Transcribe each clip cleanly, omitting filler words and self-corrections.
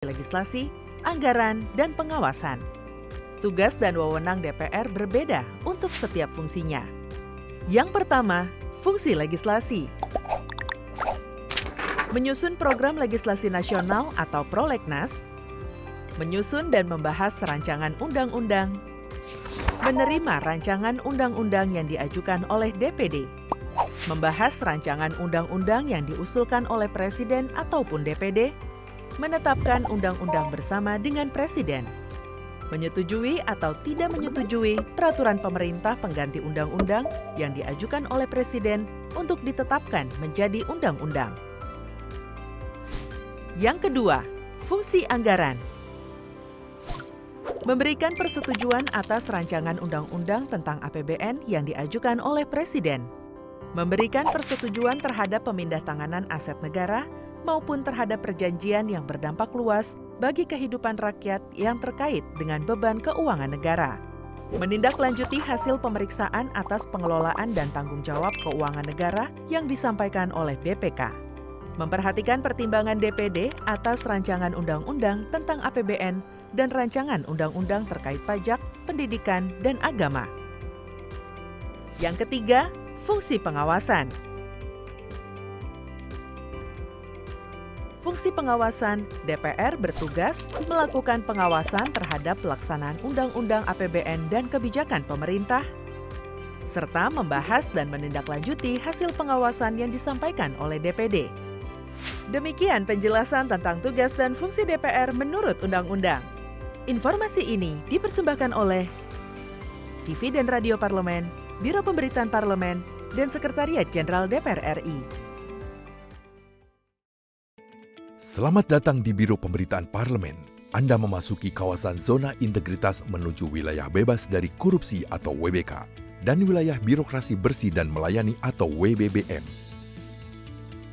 legislasi, anggaran, dan pengawasan. Tugas dan wewenang DPR berbeda untuk setiap fungsinya. Yang pertama, fungsi legislasi. Menyusun program legislasi nasional atau prolegnas, menyusun dan membahas rancangan undang-undang, menerima rancangan undang-undang yang diajukan oleh DPD, membahas rancangan undang-undang yang diusulkan oleh Presiden ataupun DPD, menetapkan undang-undang bersama dengan Presiden, menyetujui atau tidak menyetujui peraturan pemerintah pengganti undang-undang yang diajukan oleh Presiden untuk ditetapkan menjadi undang-undang. Yang kedua, fungsi anggaran. Memberikan persetujuan atas rancangan undang-undang tentang APBN yang diajukan oleh Presiden. Memberikan persetujuan terhadap pemindahntanganan aset negara maupun terhadap perjanjian yang berdampak luas bagi kehidupan rakyat yang terkait dengan beban keuangan negara. Menindaklanjuti hasil pemeriksaan atas pengelolaan dan tanggung jawab keuangan negara yang disampaikan oleh BPK. Memperhatikan pertimbangan DPD atas rancangan undang-undang tentang APBN dan rancangan undang-undang terkait pajak, pendidikan, dan agama. Yang ketiga, fungsi pengawasan. Fungsi pengawasan, DPR bertugas melakukan pengawasan terhadap pelaksanaan undang-undang APBN dan kebijakan pemerintah, serta membahas dan menindaklanjuti hasil pengawasan yang disampaikan oleh DPD. Demikian penjelasan tentang tugas dan fungsi DPR menurut undang-undang. Informasi ini dipersembahkan oleh TV dan Radio Parlemen, Biro Pemberitaan Parlemen, dan Sekretariat Jenderal DPR RI. Selamat datang di Biro Pemberitaan Parlemen. Anda memasuki kawasan zona integritas menuju wilayah bebas dari korupsi atau WBK dan wilayah birokrasi bersih dan melayani atau WBBM.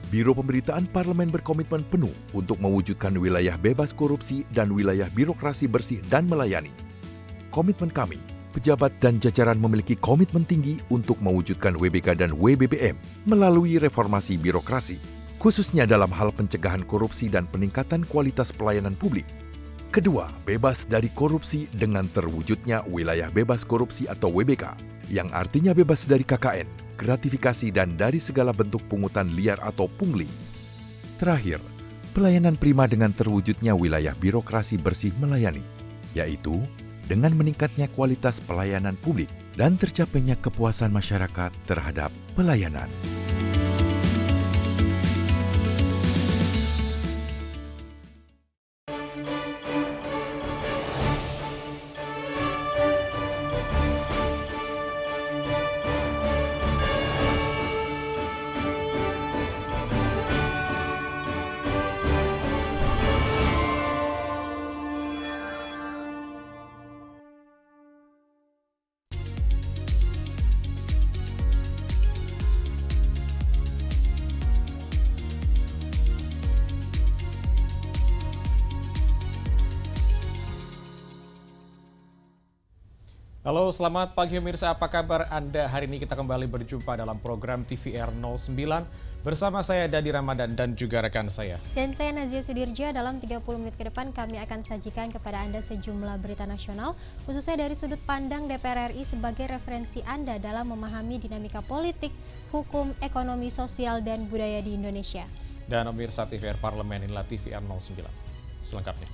Biro Pemberitaan Parlemen berkomitmen penuh untuk mewujudkan wilayah bebas korupsi dan wilayah birokrasi bersih dan melayani. Komitmen kami, pejabat dan jajaran memiliki komitmen tinggi untuk mewujudkan WBK dan WBBM melalui reformasi birokrasi, khususnya dalam hal pencegahan korupsi dan peningkatan kualitas pelayanan publik. Kedua, bebas dari korupsi dengan terwujudnya wilayah bebas korupsi atau WBK, yang artinya bebas dari KKN, gratifikasi, dan dari segala bentuk pungutan liar atau pungli. Terakhir, pelayanan prima dengan terwujudnya wilayah birokrasi bersih melayani, yaitu dengan meningkatnya kualitas pelayanan publik dan tercapainya kepuasan masyarakat terhadap pelayanan. Halo, selamat pagi pemirsa. Apa kabar Anda? Hari ini kita kembali berjumpa dalam program TVR 09 bersama saya Dadi Ramadan dan juga rekan saya. Dan saya Nazia Sudirja. Dalam 30 menit ke depan kami akan sajikan kepada Anda sejumlah berita nasional, khususnya dari sudut pandang DPR RI sebagai referensi Anda dalam memahami dinamika politik, hukum, ekonomi, sosial, dan budaya di Indonesia. Dan pemirsa TVR Parlemen, inilah TVR 09. Selengkapnya.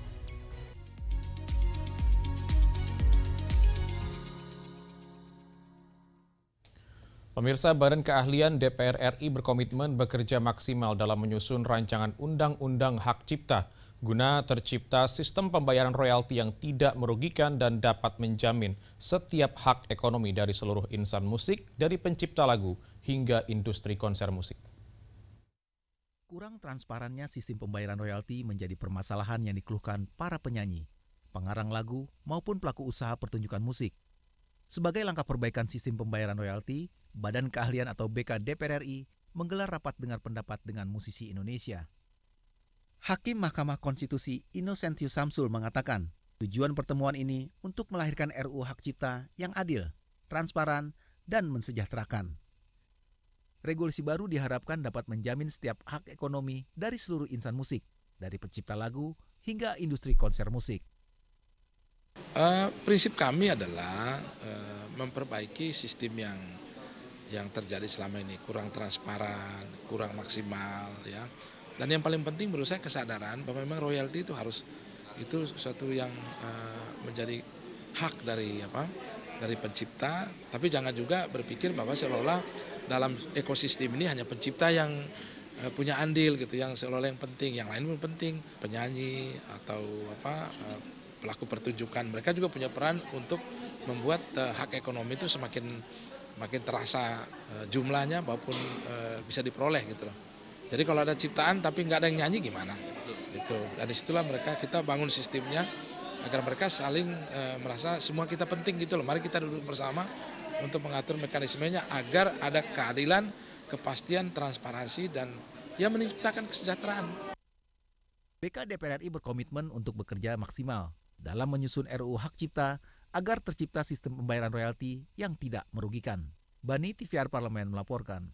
Pemirsa, Badan Keahlian DPR RI berkomitmen bekerja maksimal dalam menyusun rancangan undang-undang hak cipta guna tercipta sistem pembayaran royalti yang tidak merugikan dan dapat menjamin setiap hak ekonomi dari seluruh insan musik, dari pencipta lagu hingga industri konser musik. Kurang transparannya sistem pembayaran royalti menjadi permasalahan yang dikeluhkan para penyanyi, pengarang lagu, maupun pelaku usaha pertunjukan musik. Sebagai langkah perbaikan sistem pembayaran royalti, Badan Keahlian atau BK DPR RI menggelar rapat dengar pendapat dengan musisi Indonesia. Hakim Mahkamah Konstitusi Innocentius Samsul mengatakan, tujuan pertemuan ini untuk melahirkan RUU Hak Cipta yang adil, transparan, dan mensejahterakan. Regulasi baru diharapkan dapat menjamin setiap hak ekonomi dari seluruh insan musik, dari pencipta lagu hingga industri konser musik. Prinsip kami adalah memperbaiki sistem yang terjadi selama ini, kurang transparan, kurang maksimal, ya. Dan yang paling penting menurut saya kesadaran bahwa memang royalti itu suatu yang menjadi hak dari pencipta, tapi jangan juga berpikir bahwa seolah-olah dalam ekosistem ini hanya pencipta yang punya andil gitu, yang seolah-olah yang penting, yang lain pun penting, penyanyi atau pelaku pertunjukan, mereka juga punya peran untuk membuat hak ekonomi itu semakin terasa jumlahnya maupun bisa diperoleh gitu loh. Jadi kalau ada ciptaan tapi nggak ada yang nyanyi gimana? Gitu. Dan disitulah kita bangun sistemnya agar mereka saling merasa semua kita penting gitu loh. Mari kita duduk bersama untuk mengatur mekanismenya agar ada keadilan, kepastian, transparansi, dan menciptakan kesejahteraan. BK DPR RI berkomitmen untuk bekerja maksimal dalam menyusun RUU Hak Cipta agar tercipta sistem pembayaran royalti yang tidak merugikan. Bani TVR Parlemen melaporkan.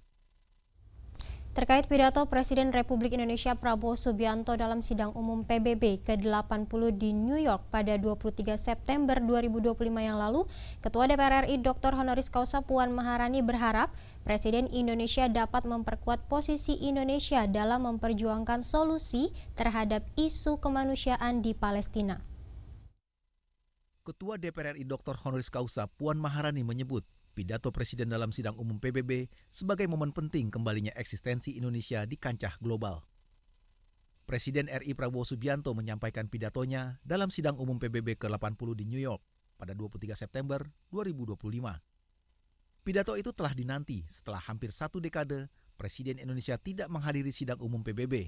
Terkait pidato Presiden Republik Indonesia Prabowo Subianto dalam sidang umum PBB ke-80 di New York pada 23 September 2025 yang lalu, Ketua DPR RI Dr. Honoris Causa Puan Maharani berharap Presiden Indonesia dapat memperkuat posisi Indonesia dalam memperjuangkan solusi terhadap isu kemanusiaan di Palestina. Ketua DPR RI Dr. Honoris Causa Puan Maharani menyebut pidato Presiden dalam sidang umum PBB sebagai momen penting kembalinya eksistensi Indonesia di kancah global. Presiden RI Prabowo Subianto menyampaikan pidatonya dalam sidang umum PBB ke-80 di New York pada 23 September 2025. Pidato itu telah dinanti setelah hampir 1 dekade Presiden Indonesia tidak menghadiri sidang umum PBB.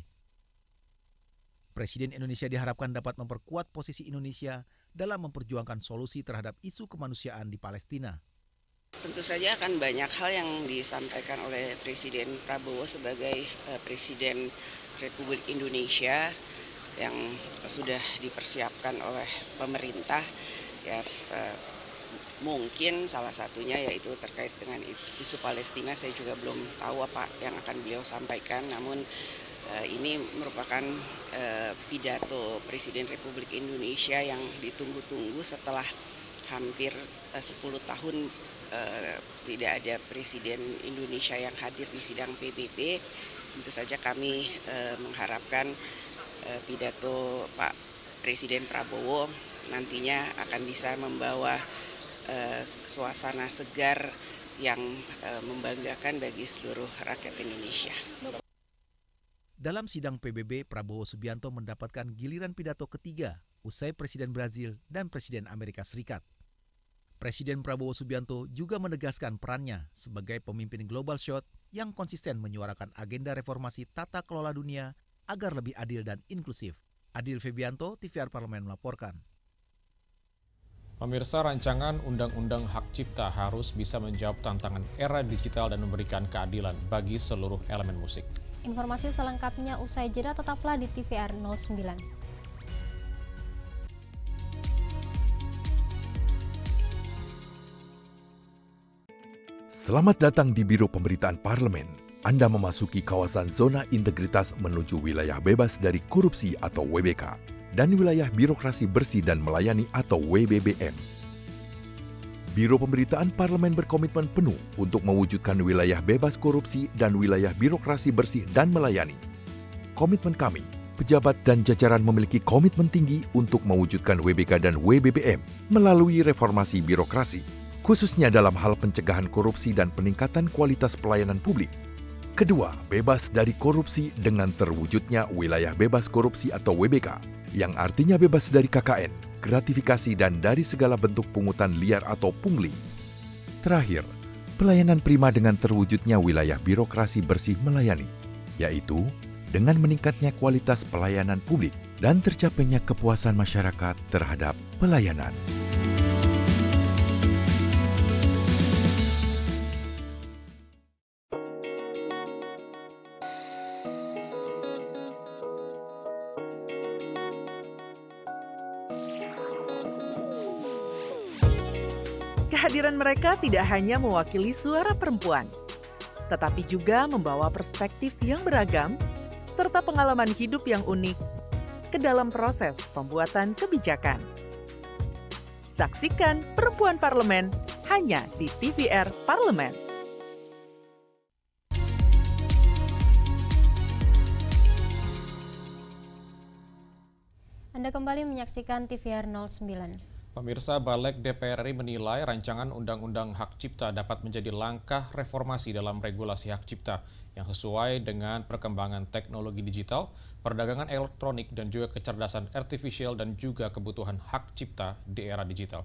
Presiden Indonesia diharapkan dapat memperkuat posisi Indonesia dalam memperjuangkan solusi terhadap isu kemanusiaan di Palestina. Tentu saja akan banyak hal yang disampaikan oleh Presiden Prabowo sebagai Presiden Republik Indonesia yang sudah dipersiapkan oleh pemerintah. Ya, mungkin salah satunya yaitu terkait dengan isu Palestina. Saya juga belum tahu apa yang akan beliau sampaikan, namun ini merupakan pidato Presiden Republik Indonesia yang ditunggu-tunggu setelah hampir 10 tahun tidak ada Presiden Indonesia yang hadir di sidang PBB. Tentu saja kami mengharapkan pidato Pak Presiden Prabowo nantinya akan bisa membawa suasana segar yang membanggakan bagi seluruh rakyat Indonesia. Dalam sidang PBB, Prabowo Subianto mendapatkan giliran pidato ketiga usai Presiden Brazil dan Presiden Amerika Serikat. Presiden Prabowo Subianto juga menegaskan perannya sebagai pemimpin Global South yang konsisten menyuarakan agenda reformasi tata kelola dunia agar lebih adil dan inklusif. Adil Febianto, TVR Parlemen melaporkan. Pemirsa, rancangan Undang-Undang Hak Cipta harus bisa menjawab tantangan era digital dan memberikan keadilan bagi seluruh elemen musik. Informasi selengkapnya usai jeda, tetaplah di TVR 09. Selamat datang di Biro Pemberitaan Parlemen. Anda memasuki kawasan zona integritas menuju wilayah bebas dari korupsi atau WBK dan wilayah birokrasi bersih dan melayani atau WBBM. Biro Pemberitaan Parlemen berkomitmen penuh untuk mewujudkan wilayah bebas korupsi dan wilayah birokrasi bersih dan melayani. Komitmen kami, pejabat dan jajaran memiliki komitmen tinggi untuk mewujudkan WBK dan WBBM melalui reformasi birokrasi, khususnya dalam hal pencegahan korupsi dan peningkatan kualitas pelayanan publik. Kedua, bebas dari korupsi dengan terwujudnya wilayah bebas korupsi atau WBK, yang artinya bebas dari KKN, gratifikasi dan dari segala bentuk pungutan liar atau pungli. Terakhir, pelayanan prima dengan terwujudnya wilayah birokrasi bersih melayani, yaitu dengan meningkatnya kualitas pelayanan publik dan tercapainya kepuasan masyarakat terhadap pelayanan. Kehadiran mereka tidak hanya mewakili suara perempuan, tetapi juga membawa perspektif yang beragam serta pengalaman hidup yang unik ke dalam proses pembuatan kebijakan. Saksikan Perempuan Parlemen hanya di TVR Parlemen. Anda kembali menyaksikan TVR 09. Pemirsa, Balik DPR RI menilai rancangan Undang-Undang Hak Cipta dapat menjadi langkah reformasi dalam regulasi hak cipta yang sesuai dengan perkembangan teknologi digital, perdagangan elektronik, dan juga kecerdasan artifisial dan juga kebutuhan hak cipta di era digital.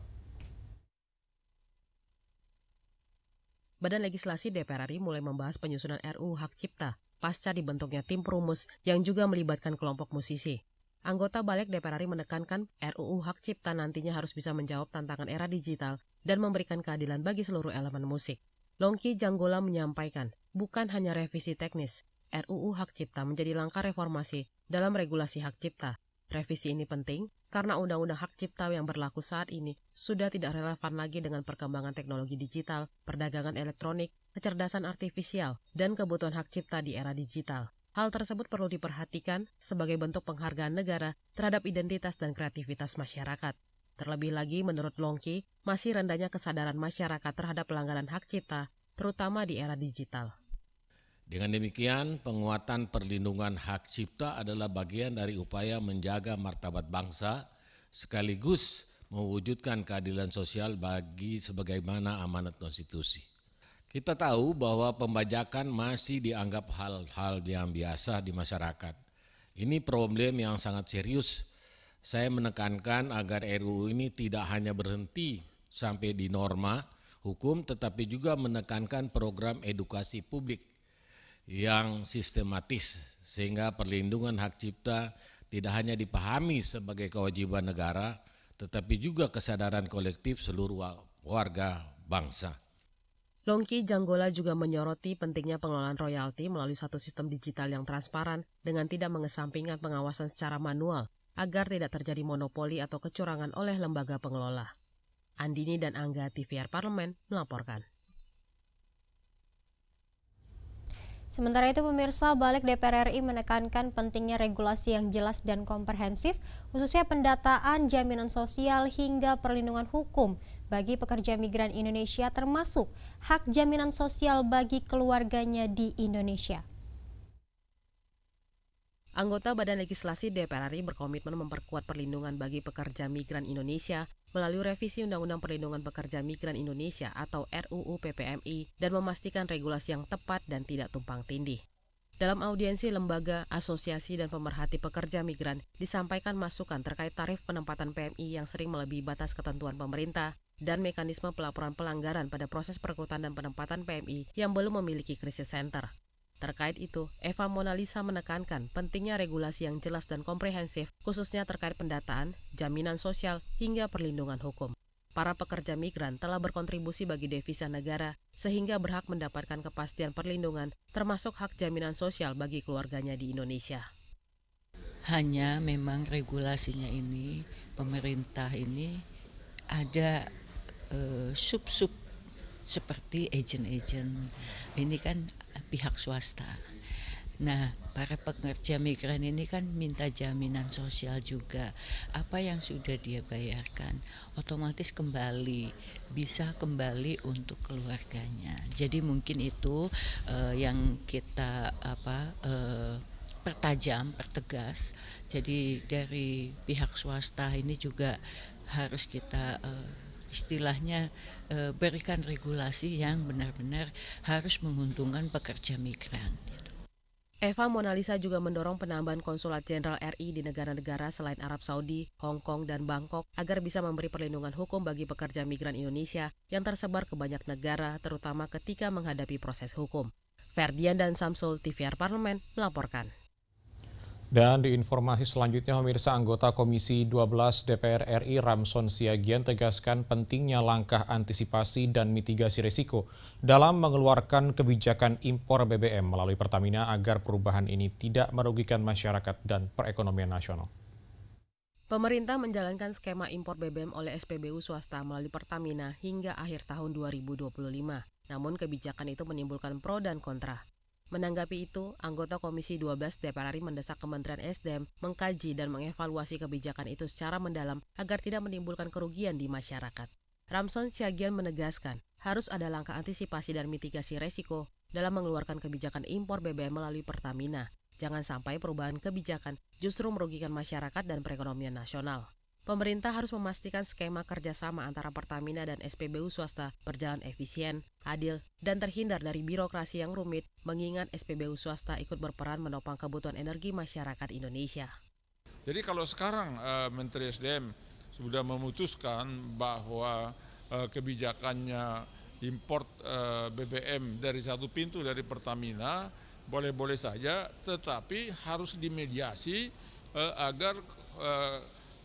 Badan Legislasi DPR RI mulai membahas penyusunan RUU Hak Cipta pasca dibentuknya tim perumus yang juga melibatkan kelompok musisi. Anggota Balik DPR RI menekankan RUU Hak Cipta nantinya harus bisa menjawab tantangan era digital dan memberikan keadilan bagi seluruh elemen musik. Longki Janggola menyampaikan, bukan hanya revisi teknis, RUU Hak Cipta menjadi langkah reformasi dalam regulasi hak cipta. Revisi ini penting karena Undang-Undang Hak Cipta yang berlaku saat ini sudah tidak relevan lagi dengan perkembangan teknologi digital, perdagangan elektronik, kecerdasan artifisial, dan kebutuhan hak cipta di era digital. Hal tersebut perlu diperhatikan sebagai bentuk penghargaan negara terhadap identitas dan kreativitas masyarakat. Terlebih lagi, menurut Longki, masih rendahnya kesadaran masyarakat terhadap pelanggaran hak cipta, terutama di era digital. Dengan demikian, penguatan perlindungan hak cipta adalah bagian dari upaya menjaga martabat bangsa, sekaligus mewujudkan keadilan sosial bagi sebagaimana amanat konstitusi. Kita tahu bahwa pembajakan masih dianggap hal-hal yang biasa di masyarakat. Ini problem yang sangat serius. Saya menekankan agar RUU ini tidak hanya berhenti sampai di norma hukum, tetapi juga menekankan program edukasi publik yang sistematis, sehingga perlindungan hak cipta tidak hanya dipahami sebagai kewajiban negara, tetapi juga kesadaran kolektif seluruh warga bangsa. Longki Janggola juga menyoroti pentingnya pengelolaan royalti melalui satu sistem digital yang transparan dengan tidak mengesampingkan pengawasan secara manual agar tidak terjadi monopoli atau kecurangan oleh lembaga pengelola. Andini dan Angga, TVR Parlemen, melaporkan. Sementara itu, pemirsa, Balik DPR RI menekankan pentingnya regulasi yang jelas dan komprehensif, khususnya pendataan, jaminan sosial, hingga perlindungan hukum bagi pekerja migran Indonesia, termasuk hak jaminan sosial bagi keluarganya di Indonesia. Anggota Badan Legislasi DPR RI berkomitmen memperkuat perlindungan bagi pekerja migran Indonesia melalui revisi Undang-Undang Perlindungan Pekerja Migran Indonesia atau RUU PPMI dan memastikan regulasi yang tepat dan tidak tumpang tindih. Dalam audiensi lembaga, asosiasi, dan pemerhati pekerja migran, disampaikan masukan terkait tarif penempatan PMI yang sering melebihi batas ketentuan pemerintah dan mekanisme pelaporan pelanggaran pada proses perekrutan dan penempatan PMI yang belum memiliki krisis center. Terkait itu, Eva Monalisa menekankan pentingnya regulasi yang jelas dan komprehensif, khususnya terkait pendataan, jaminan sosial, hingga perlindungan hukum. Para pekerja migran telah berkontribusi bagi devisa negara, sehingga berhak mendapatkan kepastian perlindungan, termasuk hak jaminan sosial bagi keluarganya di Indonesia. Hanya memang regulasinya ini, pemerintah ini ada sub-sub seperti agen-agen, ini kan pihak swasta. Nah, para pekerja migran ini kan minta jaminan sosial juga. Apa yang sudah dia bayarkan otomatis bisa kembali untuk keluarganya. Jadi mungkin itu yang kita pertegas. Jadi dari pihak swasta ini juga harus kita istilahnya berikan regulasi yang benar-benar harus menguntungkan pekerja migran. Eva Monalisa juga mendorong penambahan konsulat jenderal RI di negara-negara selain Arab Saudi, Hong Kong, dan Bangkok agar bisa memberi perlindungan hukum bagi pekerja migran Indonesia yang tersebar ke banyak negara, terutama ketika menghadapi proses hukum. Ferdian dan Samsul, TVR Parlemen, melaporkan. Dan di informasi selanjutnya, pemirsa, anggota Komisi 12 DPR RI Ramson Siagian tegaskan pentingnya langkah antisipasi dan mitigasi risiko dalam mengeluarkan kebijakan impor BBM melalui Pertamina agar perubahan ini tidak merugikan masyarakat dan perekonomian nasional. Pemerintah menjalankan skema impor BBM oleh SPBU swasta melalui Pertamina hingga akhir tahun 2025. Namun kebijakan itu menimbulkan pro dan kontra. Menanggapi itu, anggota Komisi 12 DPR RI mendesak Kementerian SDM mengkaji dan mengevaluasi kebijakan itu secara mendalam agar tidak menimbulkan kerugian di masyarakat. Ramson Siagian menegaskan, harus ada langkah antisipasi dan mitigasi resiko dalam mengeluarkan kebijakan impor BBM melalui Pertamina. Jangan sampai perubahan kebijakan justru merugikan masyarakat dan perekonomian nasional. Pemerintah harus memastikan skema kerjasama antara Pertamina dan SPBU swasta berjalan efisien, adil, dan terhindar dari birokrasi yang rumit, mengingat SPBU swasta ikut berperan menopang kebutuhan energi masyarakat Indonesia. Jadi kalau sekarang Menteri SDM sudah memutuskan bahwa kebijakannya import BBM dari satu pintu dari Pertamina, boleh-boleh saja, tetapi harus dimediasi agar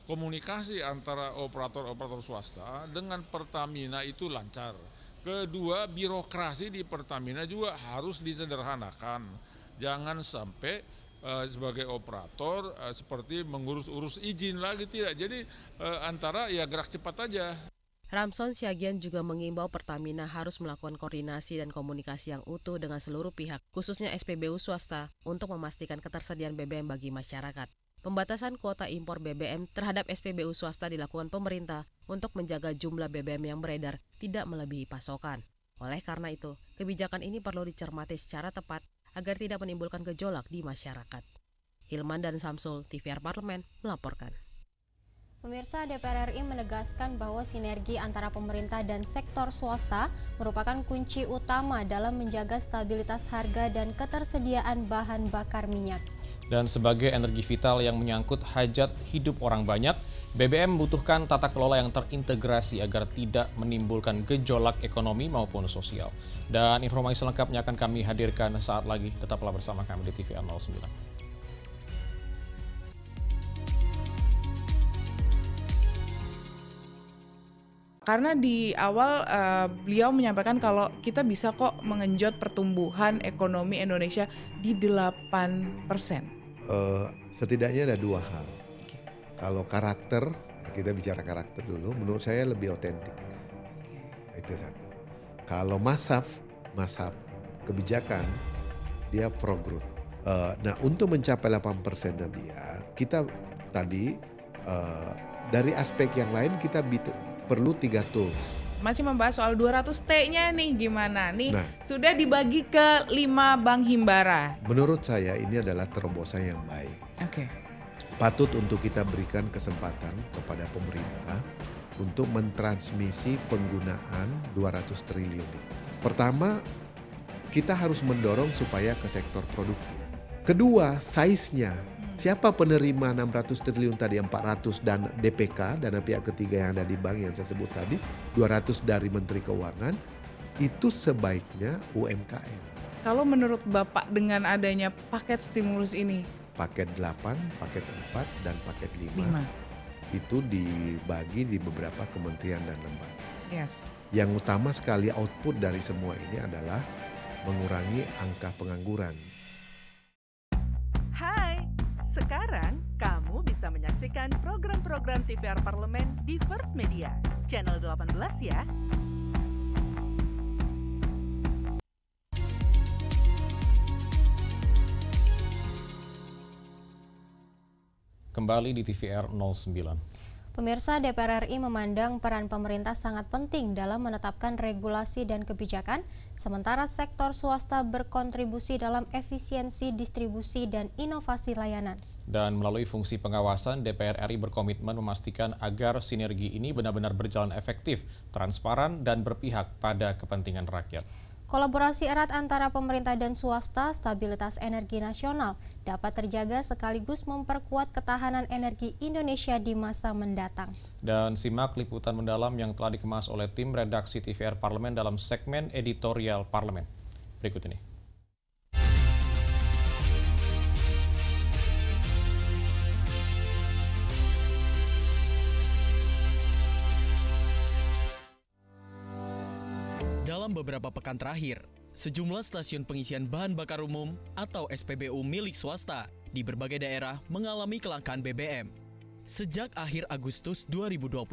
komunikasi antara operator-operator swasta dengan Pertamina itu lancar. Kedua, birokrasi di Pertamina juga harus disederhanakan. Jangan sampai sebagai operator seperti mengurus-urus izin lagi, tidak. Jadi antara ya gerak cepat aja. Ramson Siagian juga mengimbau Pertamina harus melakukan koordinasi dan komunikasi yang utuh dengan seluruh pihak, khususnya SPBU swasta, untuk memastikan ketersediaan BBM bagi masyarakat. Pembatasan kuota impor BBM terhadap SPBU swasta dilakukan pemerintah untuk menjaga jumlah BBM yang beredar tidak melebihi pasokan. Oleh karena itu, kebijakan ini perlu dicermati secara tepat agar tidak menimbulkan gejolak di masyarakat. Hilman dan Samsul, TVR Parlemen, melaporkan. Pemirsa, DPR RI menegaskan bahwa sinergi antara pemerintah dan sektor swasta merupakan kunci utama dalam menjaga stabilitas harga dan ketersediaan bahan bakar minyak. Dan sebagai energi vital yang menyangkut hajat hidup orang banyak, BBM membutuhkan tata kelola yang terintegrasi agar tidak menimbulkan gejolak ekonomi maupun sosial. Dan informasi selengkapnya akan kami hadirkan saat lagi. Tetaplah bersama kami di TVR 09. Karena di awal beliau menyampaikan kalau kita bisa kok mengenjot pertumbuhan ekonomi Indonesia di 8%. Setidaknya ada dua hal. Kalau karakter, kita bicara karakter dulu, menurut saya lebih otentik. Itu satu. Kalau masaf kebijakan, dia pro growth. Nah, untuk mencapai 8% dia, kita tadi dari aspek yang lain kita perlu 3 tools. Masih membahas soal 200T-nya nih gimana nih? Nah, sudah dibagi ke 5 bank himbara. Menurut saya ini adalah terobosan yang baik. Oke. Patut untuk kita berikan kesempatan kepada pemerintah untuk mentransmisi penggunaan 200 triliun ini. Pertama, kita harus mendorong supaya ke sektor produktif. Kedua, size-nya. Siapa penerima 600 triliun tadi, 400 dan DPK, dana pihak ketiga yang ada di bank yang saya sebut tadi, 200 dari Menteri Keuangan, itu sebaiknya UMKM. Kalau menurut Bapak dengan adanya paket stimulus ini? Paket 8, paket 4, dan paket 5. Itu dibagi di beberapa kementerian dan lembaga. Yes. Yang utama sekali output dari semua ini adalah mengurangi angka pengangguran. Sekarang, kamu bisa menyaksikan program-program TVR Parlemen di First Media, channel 18 ya. Kembali di TVR 09. Pemirsa, DPR RI memandang peran pemerintah sangat penting dalam menetapkan regulasi dan kebijakan, sementara sektor swasta berkontribusi dalam efisiensi distribusi dan inovasi layanan. Dan melalui fungsi pengawasan, DPR RI berkomitmen memastikan agar sinergi ini benar-benar berjalan efektif, transparan, dan berpihak pada kepentingan rakyat. Kolaborasi erat antara pemerintah dan swasta, stabilitas energi nasional dapat terjaga sekaligus memperkuat ketahanan energi Indonesia di masa mendatang. Dan simak liputan mendalam yang telah dikemas oleh tim redaksi TVR Parlemen dalam segmen editorial Parlemen. Berikut ini. Dalam beberapa pekan terakhir, sejumlah stasiun pengisian bahan bakar umum atau SPBU milik swasta di berbagai daerah mengalami kelangkaan BBM. Sejak akhir Agustus 2025,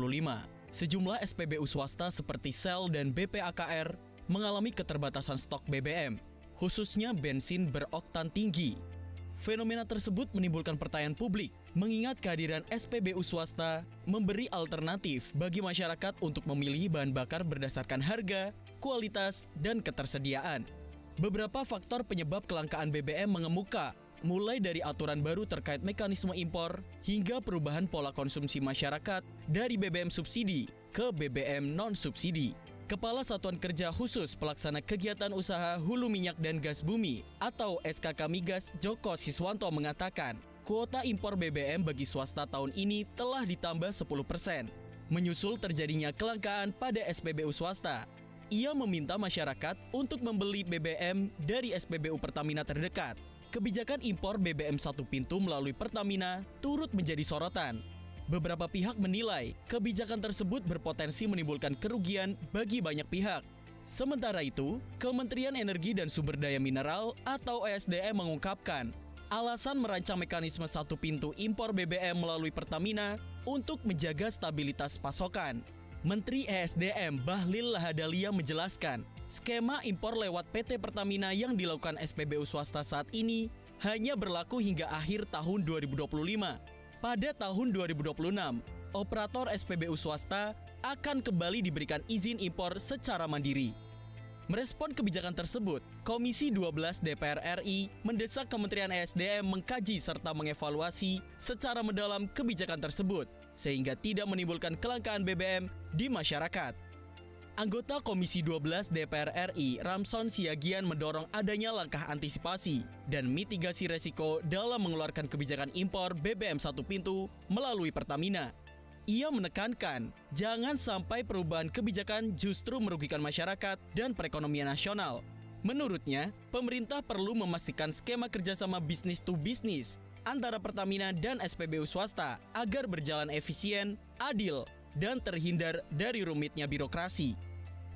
sejumlah SPBU swasta seperti Shell dan BPAKR mengalami keterbatasan stok BBM, khususnya bensin beroktan tinggi. Fenomena tersebut menimbulkan pertanyaan publik, mengingat kehadiran SPBU swasta memberi alternatif bagi masyarakat untuk memilih bahan bakar berdasarkan harga, kualitas, dan ketersediaan. Beberapa faktor penyebab kelangkaan BBM mengemuka, mulai dari aturan baru terkait mekanisme impor hingga perubahan pola konsumsi masyarakat dari BBM subsidi ke BBM non-subsidi. Kepala Satuan Kerja Khusus Pelaksana Kegiatan Usaha Hulu Minyak dan Gas Bumi atau SKK Migas Joko Siswanto mengatakan, kuota impor BBM bagi swasta tahun ini telah ditambah 10%. Menyusul terjadinya kelangkaan pada SPBU swasta, ia meminta masyarakat untuk membeli BBM dari SPBU Pertamina terdekat. Kebijakan impor BBM satu pintu melalui Pertamina turut menjadi sorotan. Beberapa pihak menilai kebijakan tersebut berpotensi menimbulkan kerugian bagi banyak pihak. Sementara itu, Kementerian Energi dan Sumber Daya Mineral atau ESDM mengungkapkan alasan merancang mekanisme satu pintu impor BBM melalui Pertamina untuk menjaga stabilitas pasokan. Menteri ESDM Bahlil Lahadalia menjelaskan, skema impor lewat PT Pertamina yang dilakukan SPBU swasta saat ini hanya berlaku hingga akhir tahun 2025. Pada tahun 2026, operator SPBU swasta akan kembali diberikan izin impor secara mandiri. Merespon kebijakan tersebut, Komisi 12 DPR RI mendesak Kementerian ESDM mengkaji serta mengevaluasi secara mendalam kebijakan tersebut, sehingga tidak menimbulkan kelangkaan BBM di masyarakat. Anggota Komisi 12 DPR RI, Ramson Siagian mendorong adanya langkah antisipasi dan mitigasi resiko dalam mengeluarkan kebijakan impor BBM satu pintu melalui Pertamina. Ia menekankan, jangan sampai perubahan kebijakan justru merugikan masyarakat dan perekonomian nasional. Menurutnya, pemerintah perlu memastikan skema kerjasama bisnis to bisnis antara Pertamina dan SPBU swasta agar berjalan efisien, adil, dan terhindar dari rumitnya birokrasi.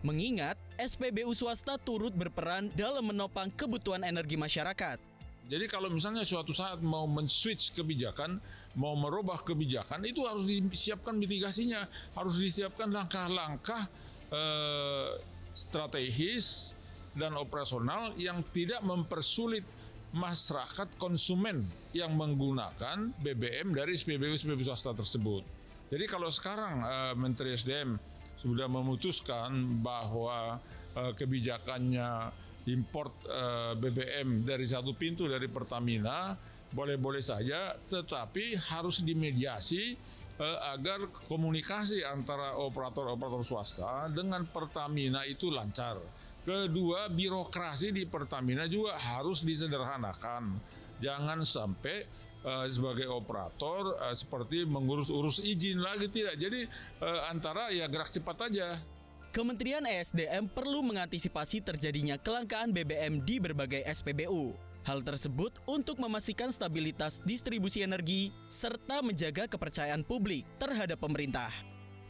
Mengingat SPBU swasta turut berperan dalam menopang kebutuhan energi masyarakat. Jadi kalau misalnya suatu saat mau men-switch kebijakan, mau merubah kebijakan, itu harus disiapkan mitigasinya, harus disiapkan langkah-langkah strategis dan operasional yang tidak mempersulit masyarakat konsumen yang menggunakan BBM dari SPBU swasta tersebut. Jadi kalau sekarang Menteri SDM sudah memutuskan bahwa kebijakannya import BBM dari satu pintu dari Pertamina boleh-boleh saja, tetapi harus dimediasi agar komunikasi antara operator-operator swasta dengan Pertamina itu lancar. Kedua, birokrasi di Pertamina juga harus disederhanakan. Jangan sampai sebagai operator seperti mengurus-urus izin lagi, tidak. Jadi antara ya gerak cepat aja. Kementerian ESDM perlu mengantisipasi terjadinya kelangkaan BBM di berbagai SPBU. Hal tersebut untuk memastikan stabilitas distribusi energi serta menjaga kepercayaan publik terhadap pemerintah.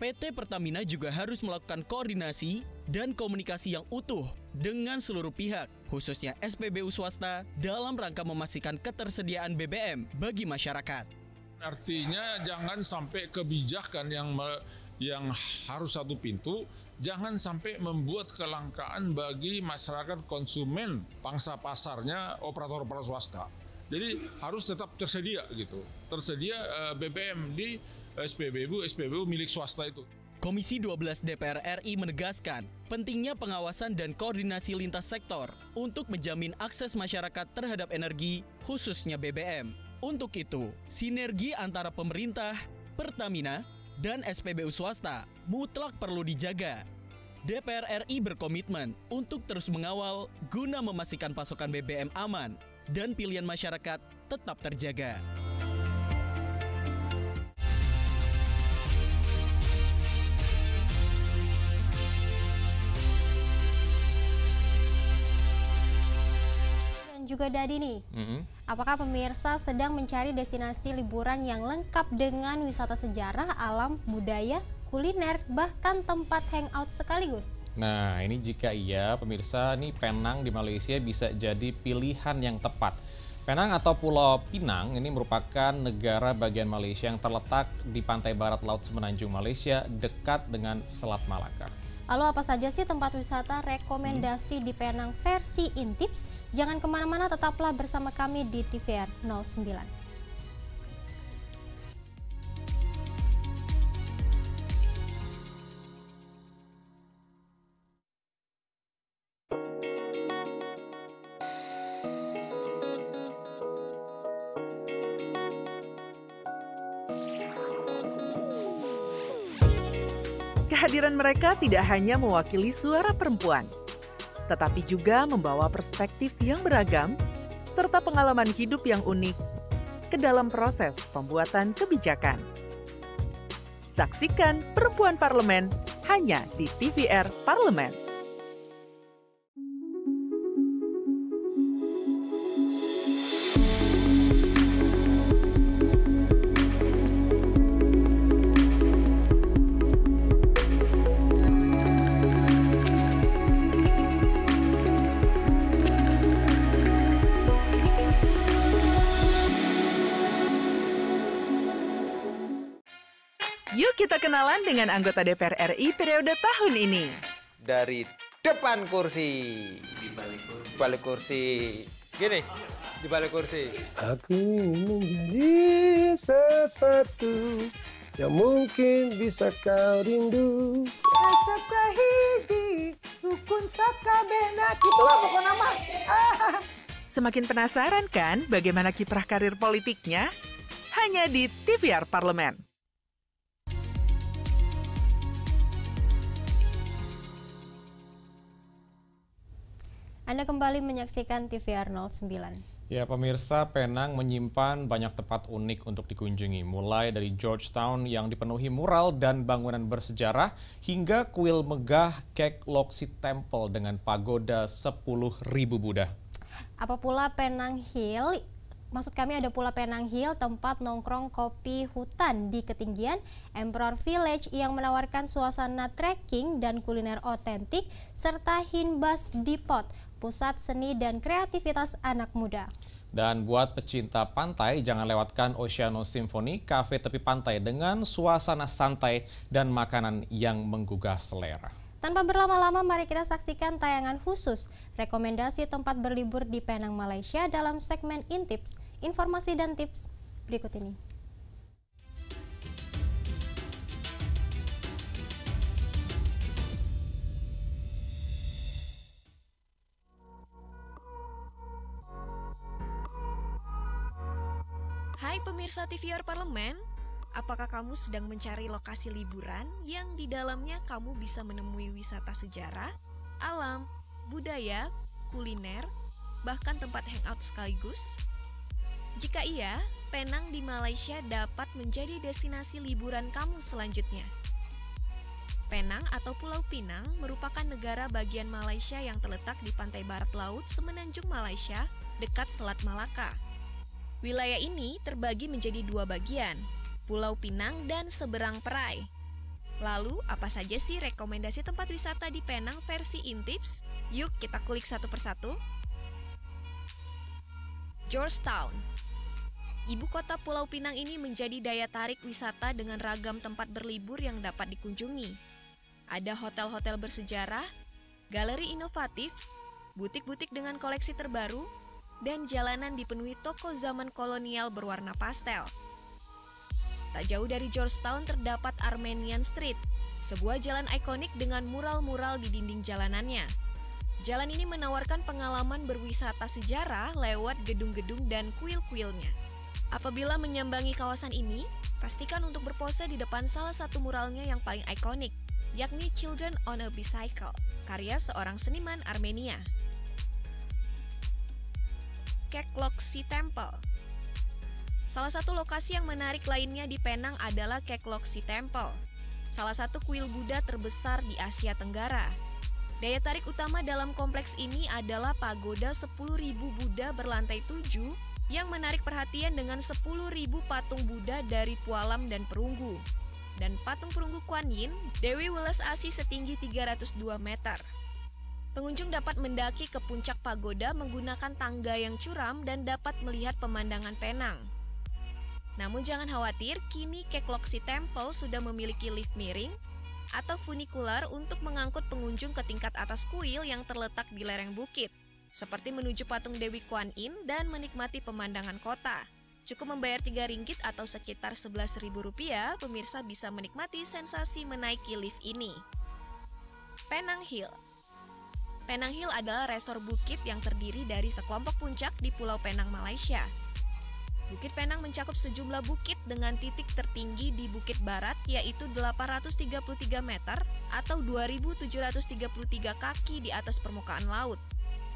PT Pertamina juga harus melakukan koordinasi dan komunikasi yang utuh dengan seluruh pihak, khususnya SPBU swasta, dalam rangka memastikan ketersediaan BBM bagi masyarakat. Artinya jangan sampai kebijakan yang harus satu pintu, jangan sampai membuat kelangkaan bagi masyarakat konsumen, pangsa pasarnya operator-operator swasta. Jadi harus tetap tersedia gitu, tersedia BBM di SPBU milik swasta itu. Komisi 12 DPR RI menegaskan pentingnya pengawasan dan koordinasi lintas sektor untuk menjamin akses masyarakat terhadap energi, khususnya BBM. Untuk itu, sinergi antara pemerintah, Pertamina, dan SPBU swasta mutlak perlu dijaga. DPR RI berkomitmen untuk terus mengawal guna memastikan pasokan BBM aman dan pilihan masyarakat tetap terjaga. Juga Dadi nih, apakah pemirsa sedang mencari destinasi liburan yang lengkap dengan wisata sejarah, alam, budaya, kuliner, bahkan tempat hangout sekaligus? Nah, ini jika iya, pemirsa, nih Penang di Malaysia bisa jadi pilihan yang tepat. Penang atau Pulau Pinang ini merupakan negara bagian Malaysia yang terletak di pantai barat Laut Semenanjung Malaysia, dekat dengan Selat Malaka. Lalu apa saja sih tempat wisata rekomendasi di Penang versi Intips? Jangan kemana-mana, tetaplah bersama kami di TVR 09. Kehadiran mereka tidak hanya mewakili suara perempuan, tetapi juga membawa perspektif yang beragam serta pengalaman hidup yang unik ke dalam proses pembuatan kebijakan. Saksikan Perempuan Parlemen hanya di TVR Parlemen. Yuk kita kenalan dengan anggota DPR RI periode tahun ini. Dari depan kursi. Di balik kursi. Gini, di balik kursi. Aku ingin menjadi sesuatu yang mungkin bisa kau rindu. Rukun sakabehna, gitulah pokok nama. Semakin penasaran kan bagaimana kiprah karir politiknya? Hanya di TVR Parlemen. Anda kembali menyaksikan TVR 09. Ya, pemirsa, Penang menyimpan banyak tempat unik untuk dikunjungi, mulai dari Georgetown yang dipenuhi mural dan bangunan bersejarah, hingga kuil megah Kek Lok Si Temple dengan pagoda 10.000 Buddha. Apa pula Penang Hill? Maksud kami ada pula Penang Hill, tempat nongkrong kopi hutan di ketinggian, Emperor Village yang menawarkan suasana trekking dan kuliner otentik, serta Hinbas Depot, pusat seni dan kreativitas anak muda. Dan buat pecinta pantai, jangan lewatkan Oceano Symphony, kafe tepi pantai dengan suasana santai dan makanan yang menggugah selera. Tanpa berlama-lama, mari kita saksikan tayangan khusus rekomendasi tempat berlibur di Penang, Malaysia dalam segmen Intips, informasi dan tips berikut ini. Hai pemirsa TVR Parlemen, apakah kamu sedang mencari lokasi liburan yang di dalamnya kamu bisa menemui wisata sejarah, alam, budaya, kuliner, bahkan tempat hangout sekaligus? Jika iya, Penang di Malaysia dapat menjadi destinasi liburan kamu selanjutnya. Penang atau Pulau Pinang merupakan negara bagian Malaysia yang terletak di pantai barat laut semenanjung Malaysia, dekat Selat Malaka. Wilayah ini terbagi menjadi dua bagian, Pulau Pinang dan Seberang Perai. Lalu, apa saja sih rekomendasi tempat wisata di Penang versi Intips? Yuk kita kulik satu persatu. Georgetown. Ibu kota Pulau Pinang ini menjadi daya tarik wisata dengan ragam tempat berlibur yang dapat dikunjungi. Ada hotel-hotel bersejarah, galeri inovatif, butik-butik dengan koleksi terbaru, dan jalanan dipenuhi toko zaman kolonial berwarna pastel. Tak jauh dari Georgetown terdapat Armenian Street, sebuah jalan ikonik dengan mural-mural di dinding jalanannya. Jalan ini menawarkan pengalaman berwisata sejarah lewat gedung-gedung dan kuil-kuilnya. Apabila menyambangi kawasan ini, pastikan untuk berpose di depan salah satu muralnya yang paling ikonik, yakni Children on a Bicycle, karya seorang seniman Armenia. Kek Lok Si Temple. Salah satu lokasi yang menarik lainnya di Penang adalah Kek Lok Si Temple, salah satu kuil Buddha terbesar di Asia Tenggara. Daya tarik utama dalam kompleks ini adalah pagoda 10.000 Buddha berlantai 7 yang menarik perhatian dengan 10.000 patung Buddha dari Pualam dan Perunggu, dan patung perunggu Kuan Yin, Dewi Welas Asih setinggi 302 meter. Pengunjung dapat mendaki ke puncak pagoda menggunakan tangga yang curam dan dapat melihat pemandangan Penang. Namun jangan khawatir, kini Kek Lok Si Temple sudah memiliki lift miring, atau funicular untuk mengangkut pengunjung ke tingkat atas kuil yang terletak di lereng bukit, seperti menuju patung Dewi Kuan Yin dan menikmati pemandangan kota. Cukup membayar Rp3 atau sekitar Rp11.000, pemirsa bisa menikmati sensasi menaiki lift ini. Penang Hill. Penang Hill adalah resor bukit yang terdiri dari sekelompok puncak di Pulau Penang, Malaysia. Bukit Penang mencakup sejumlah bukit dengan titik tertinggi di Bukit Barat yaitu 833 meter atau 2.733 kaki di atas permukaan laut.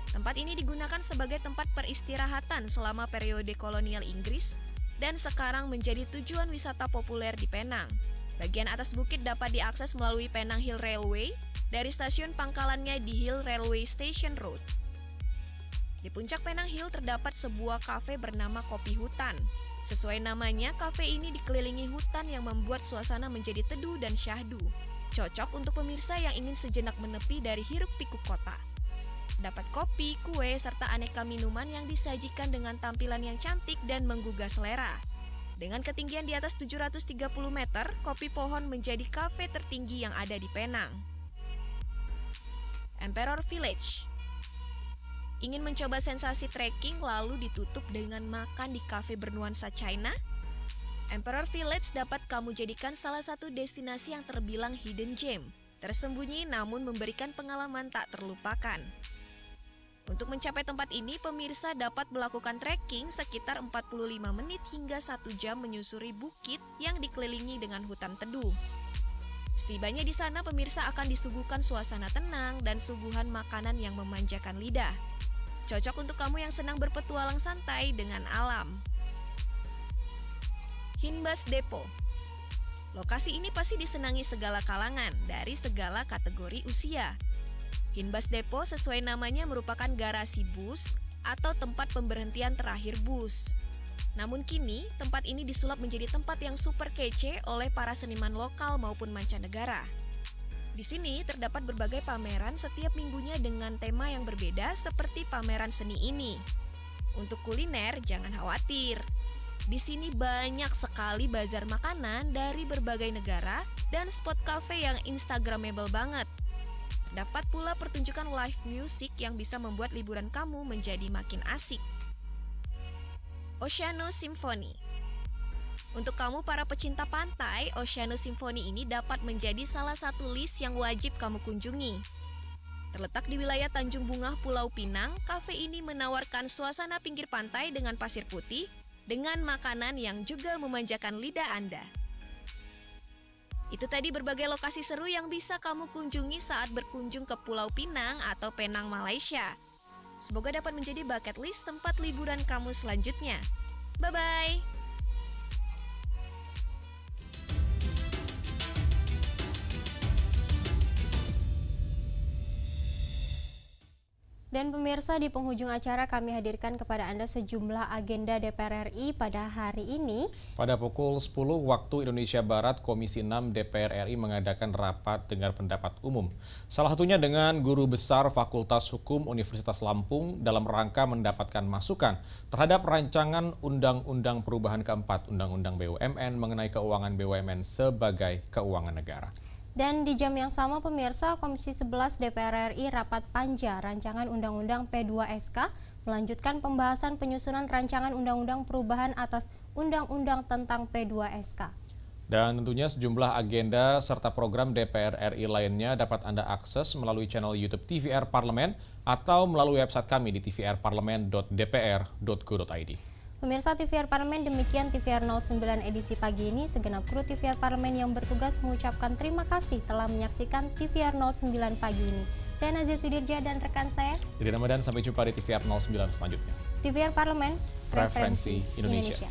Tempat ini digunakan sebagai tempat peristirahatan selama periode kolonial Inggris dan sekarang menjadi tujuan wisata populer di Penang. Bagian atas bukit dapat diakses melalui Penang Hill Railway dari stasiun pangkalannya di Hill Railway Station Road. Di puncak Penang Hill terdapat sebuah kafe bernama Kopi Hutan. Sesuai namanya, kafe ini dikelilingi hutan yang membuat suasana menjadi teduh dan syahdu. Cocok untuk pemirsa yang ingin sejenak menepi dari hiruk-pikuk kota. Dapat kopi, kue, serta aneka minuman yang disajikan dengan tampilan yang cantik dan menggugah selera. Dengan ketinggian di atas 730 meter, Kopi Pohon menjadi kafe tertinggi yang ada di Penang. Emperor Village. Ingin mencoba sensasi trekking lalu ditutup dengan makan di kafe bernuansa China? Emperor Village dapat kamu jadikan salah satu destinasi yang terbilang hidden gem, tersembunyi namun memberikan pengalaman tak terlupakan. Untuk mencapai tempat ini, pemirsa dapat melakukan trekking sekitar 45 menit hingga 1 jam menyusuri bukit yang dikelilingi dengan hutan teduh. Setibanya di sana, pemirsa akan disuguhkan suasana tenang dan suguhan makanan yang memanjakan lidah. Cocok untuk kamu yang senang berpetualang santai dengan alam. Hinbas Depot. Lokasi ini pasti disenangi segala kalangan dari segala kategori usia. Hinbas Depot sesuai namanya merupakan garasi bus atau tempat pemberhentian terakhir bus. Namun kini, tempat ini disulap menjadi tempat yang super kece oleh para seniman lokal maupun mancanegara. Di sini terdapat berbagai pameran setiap minggunya dengan tema yang berbeda seperti pameran seni ini. Untuk kuliner, jangan khawatir. Di sini banyak sekali bazar makanan dari berbagai negara dan spot cafe yang instagramable banget. Dapat pula pertunjukan live music yang bisa membuat liburan kamu menjadi makin asik. Oceano Symphony. Untuk kamu para pecinta pantai, Oceano Symphony ini dapat menjadi salah satu list yang wajib kamu kunjungi. Terletak di wilayah Tanjung Bungah, Pulau Pinang, kafe ini menawarkan suasana pinggir pantai dengan pasir putih, dengan makanan yang juga memanjakan lidah Anda. Itu tadi berbagai lokasi seru yang bisa kamu kunjungi saat berkunjung ke Pulau Pinang atau Penang, Malaysia. Semoga dapat menjadi bucket list tempat liburan kamu selanjutnya. Bye-bye! Dan pemirsa, di penghujung acara kami hadirkan kepada Anda sejumlah agenda DPR RI pada hari ini. Pada pukul 10 waktu Indonesia Barat, Komisi 6 DPR RI mengadakan rapat dengar pendapat umum. Salah satunya dengan Guru Besar Fakultas Hukum Universitas Lampung dalam rangka mendapatkan masukan terhadap rancangan Undang-Undang Perubahan keempat Undang-Undang BUMN mengenai keuangan BUMN sebagai keuangan negara. Dan di jam yang sama, pemirsa, Komisi 11 DPR RI rapat panja rancangan Undang-Undang P2SK melanjutkan pembahasan penyusunan rancangan Undang-Undang Perubahan atas Undang-Undang tentang P2SK. Dan tentunya sejumlah agenda serta program DPR RI lainnya dapat Anda akses melalui channel YouTube TVR Parlemen atau melalui website kami di tvrparlemen.dpr.go.id. Pemirsa TVR Parlemen, demikian TVR 09 edisi pagi ini. Segenap kru TVR Parlemen yang bertugas mengucapkan terima kasih telah menyaksikan TVR 09 pagi ini. Saya Nazia Sudirja dan rekan saya Jadi Ramadan, sampai jumpa di TVR 09 selanjutnya. TVR Parlemen, Referensi Indonesia.